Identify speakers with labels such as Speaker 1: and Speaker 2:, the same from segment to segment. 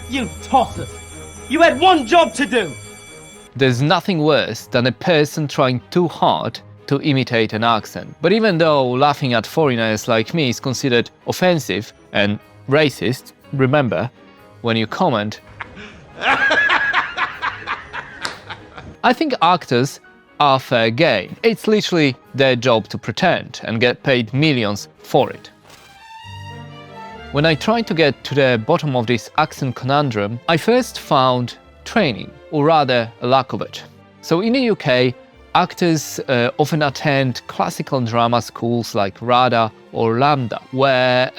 Speaker 1: You tossers! You had one job to do!
Speaker 2: There's nothing worse than a person trying too hard to imitate an accent. But even though laughing at foreigners like me is considered offensive and racist, remember, when you comment, I think actors are fair game. It's literally their job to pretend and get paid millions for it. When I tried to get to the bottom of this accent conundrum, I first found training, or rather a lack of it. So in the UK, actors often attend classical drama schools like RADA or LAMDA, where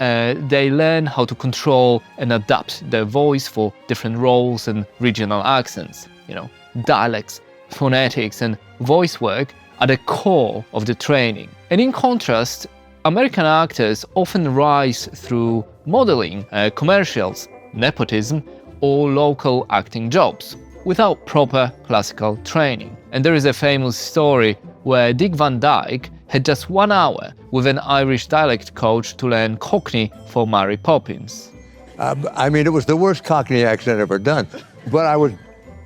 Speaker 2: they learn how to control and adapt their voice for different roles and regional accents. You know, dialects, phonetics, and voice work are the core of the training. And in contrast, American actors often rise through modeling, commercials, nepotism, or local acting jobs without proper classical training. And there is a famous story where Dick Van Dyke had just 1 hour with an Irish dialect coach to learn Cockney for Mary Poppins.
Speaker 3: I mean, it was the worst Cockney accent ever done. But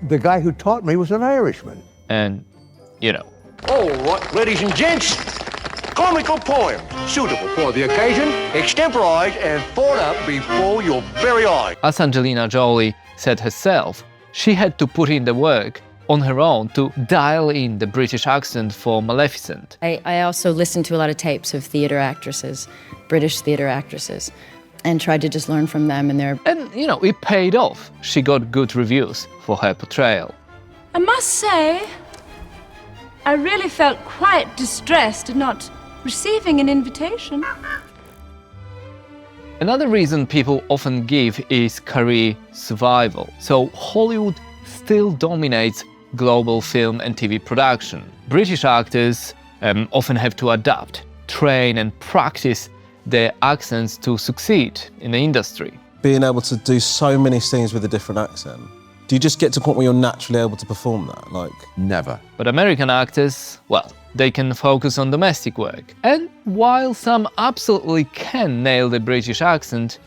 Speaker 3: the guy who taught me was an Irishman.
Speaker 2: And, you know.
Speaker 4: All right, ladies and gents, comical poem, suitable for the occasion, extemporized and thought up before your very eyes.
Speaker 2: As Angelina Jolie said herself, she had to put in the work on her own to dial in the British accent for Maleficent.
Speaker 5: I also listened to a lot of tapes of theatre actresses, British theatre actresses, and tried to just learn from them and their...
Speaker 2: And, you know, it paid off. She got good reviews for her portrayal.
Speaker 6: I must say, I really felt quite distressed at not receiving an invitation.
Speaker 2: Another reason people often give is career survival. So Hollywood still dominates global film and TV production. British actors often have to adapt, train and practice their accents to succeed in the industry.
Speaker 7: Being able to do so many scenes with a different accent, do you just get to a point where you're naturally able to perform that? Like,
Speaker 3: never.
Speaker 2: But American actors, well, they can focus on domestic work. And while some absolutely can nail the British accent,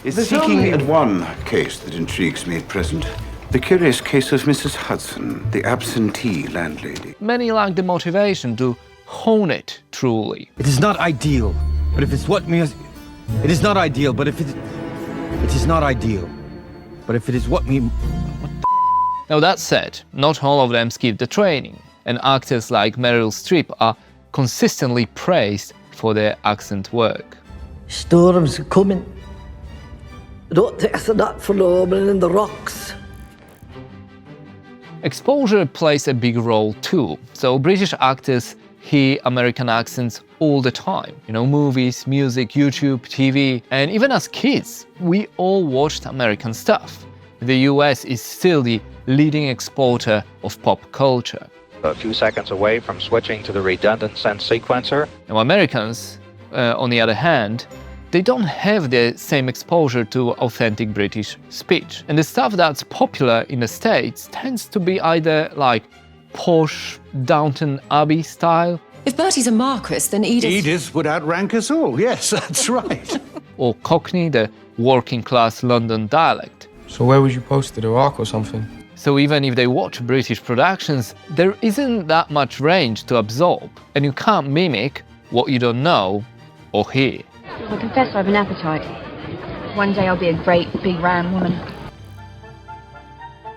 Speaker 8: There's only one case that intrigues me at present. The curious case of Mrs. Hudson, the absentee landlady.
Speaker 2: many lack the motivation to hone it truly.
Speaker 9: It is not ideal, but if it's what me... It is not ideal, but if it... It is not ideal, but if it is what me...
Speaker 2: Now that said, not all of them skip the training, and actors like Meryl Streep are consistently praised for their accent work.
Speaker 10: Storms are coming. I don't think it's that phenomenon in the rocks.
Speaker 2: Exposure plays a big role too, so British actors hear American accents all the time. You know, movies, music, YouTube, TV, and even as kids, we all watched American stuff. The US is still the leading exporter of pop culture.
Speaker 11: A few seconds away from switching to the redundant sense sequencer.
Speaker 2: Now Americans, on the other hand, they don't have the same exposure to authentic British speech. And the stuff that's popular in the States tends to be either like posh Downton Abbey style.
Speaker 12: If Bertie's a Marquis, then Edith...
Speaker 13: Edith would outrank us all, yes, that's right.
Speaker 2: Or Cockney, the working-class London dialect.
Speaker 14: So where would you post it, Iraq or something?
Speaker 2: So even if they watch British productions, there isn't that much range to absorb, and you can't mimic what you don't know or hear.
Speaker 15: I confess I have an appetite. One day I'll be a great big round woman.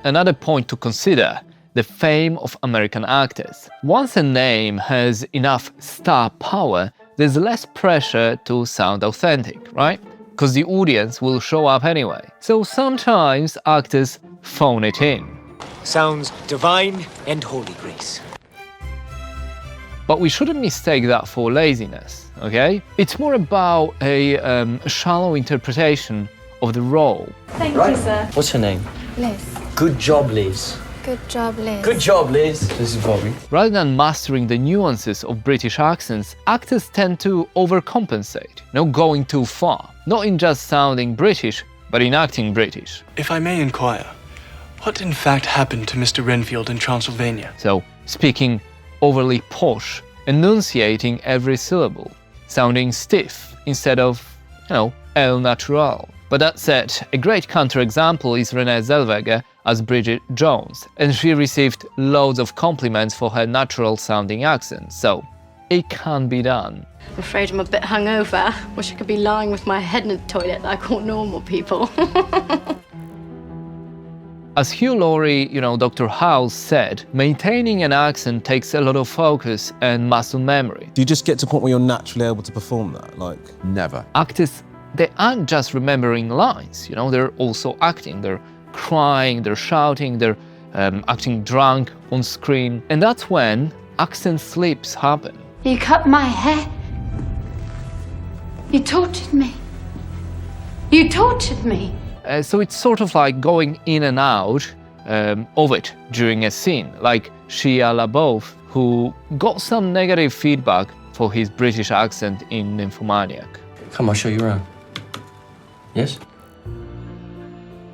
Speaker 2: Another point to consider, the fame of American actors. Once a name has enough star power, there's less pressure to sound authentic, right? Because the audience will show up anyway. So sometimes actors phone it in.
Speaker 16: Sounds divine and holy grace.
Speaker 2: But we shouldn't mistake that for laziness, okay? It's more about a shallow interpretation of the role.
Speaker 6: Thank you, sir.
Speaker 9: What's her name?
Speaker 17: Liz.
Speaker 9: Good job, Liz.
Speaker 17: Good job, Liz.
Speaker 9: Good job, Liz. This is Bobby.
Speaker 2: Rather than mastering the nuances of British accents, actors tend to overcompensate, going too far. Not in just sounding British, but in acting British.
Speaker 18: If I may inquire, what in fact happened to Mr. Renfield in Transylvania?
Speaker 2: So, speaking overly posh, enunciating every syllable, sounding stiff instead of, el natural. But that said, a great counterexample is Renée Zellweger as Bridget Jones, and she received loads of compliments for her natural-sounding accent, so it can be done.
Speaker 17: I'm afraid I'm a bit hungover. Wish I could be lying with my head in the toilet like all normal people.
Speaker 2: As Hugh Laurie, Dr. House said, maintaining an accent takes a lot of focus and muscle memory.
Speaker 7: Do you just get to a point where you're naturally able to perform that?
Speaker 3: Never.
Speaker 2: Actors, they aren't just remembering lines, they're also acting. They're crying, they're shouting, they're acting drunk on screen. And that's when accent slips happen.
Speaker 19: You cut my hair. You tortured me. You tortured me.
Speaker 2: So it's sort of like going in and out of it during a scene, like Shia LaBeouf, who got some negative feedback for his British accent in Nymphomaniac.
Speaker 14: Come, I'll show you around. Yes?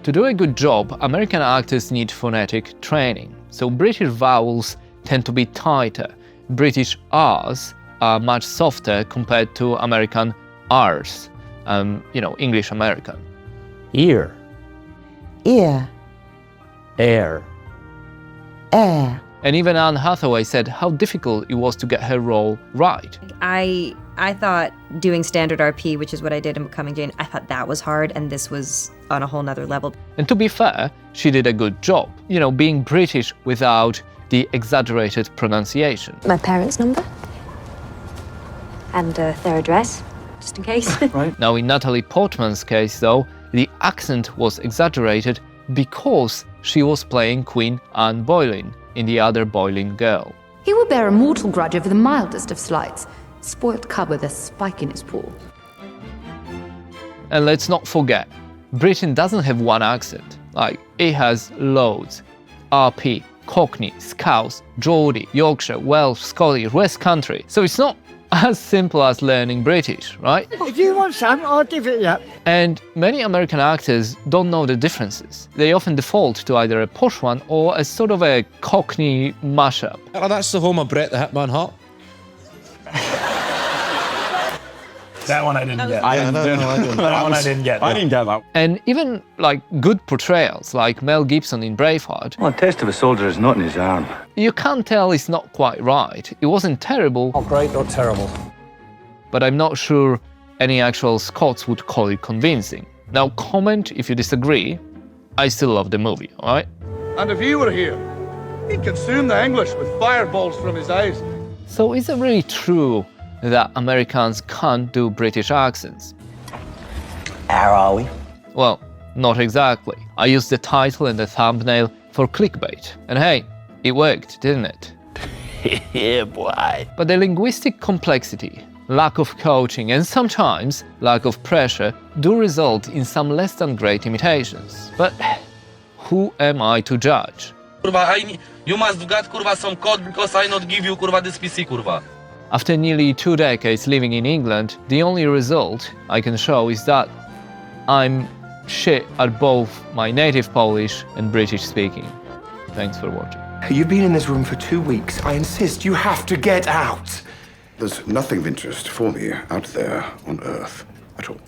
Speaker 2: To do a good job, American actors need phonetic training. So British vowels tend to be tighter. British R's are much softer compared to American R's, English American.
Speaker 20: Ear.
Speaker 19: Ear.
Speaker 20: Air.
Speaker 19: Air.
Speaker 2: And even Anne Hathaway said how difficult it was to get her role right.
Speaker 21: I thought doing standard RP, which is what I did in Becoming Jane, I thought that was hard, and this was on a whole nother level.
Speaker 2: And to be fair, she did a good job, being British without the exaggerated pronunciation.
Speaker 15: My parents' number? And their address, just in case.
Speaker 2: Right. Now, in Natalie Portman's case, though, the accent was exaggerated because she was playing Queen Anne Boleyn in The Other Boleyn Girl.
Speaker 12: He will bear a mortal grudge over the mildest of slights. Spoilt cub with a spike in his paw.
Speaker 2: And let's not forget, Britain doesn't have one accent. It has loads. RP, Cockney, Scouse, Geordie, Yorkshire, Welsh, Scottish, West Country. So it's not as simple as learning British, right?
Speaker 10: If you want some, I'll give it up.
Speaker 2: And many American actors don't know the differences. They often default to either a posh one or a sort of a Cockney mashup.
Speaker 22: Oh, that's the home of Bret the Hitman Hart.
Speaker 23: That one I didn't get.
Speaker 22: I didn't get that.
Speaker 2: And even good portrayals like Mel Gibson in Braveheart.
Speaker 4: Well, the taste of a soldier is not in his arm.
Speaker 2: You can't tell it's not quite right. It wasn't terrible.
Speaker 23: Not great, not terrible.
Speaker 2: But I'm not sure any actual Scots would call it convincing. Now comment if you disagree. I still love the movie, alright?
Speaker 24: And if he were here, he'd consume the English with fireballs from his eyes.
Speaker 2: So is it really true that Americans can't do British accents?
Speaker 16: How are we?
Speaker 2: Well, not exactly. I used the title and the thumbnail for clickbait. And hey, it worked, didn't it?
Speaker 16: Yeah, boy.
Speaker 2: But the linguistic complexity, lack of coaching, and sometimes lack of pressure do result in some less than great imitations. But who am I to judge?
Speaker 25: Kurwa, you must get kurwa some code because I not give you kurwa this PC kurwa.
Speaker 2: After nearly 2 decades living in England, the only result I can show is that I'm shit at both my native Polish and British speaking. Thanks for watching.
Speaker 26: You've been in this room for 2 weeks. I insist you have to get out.
Speaker 8: There's nothing of interest for me out there on Earth at all.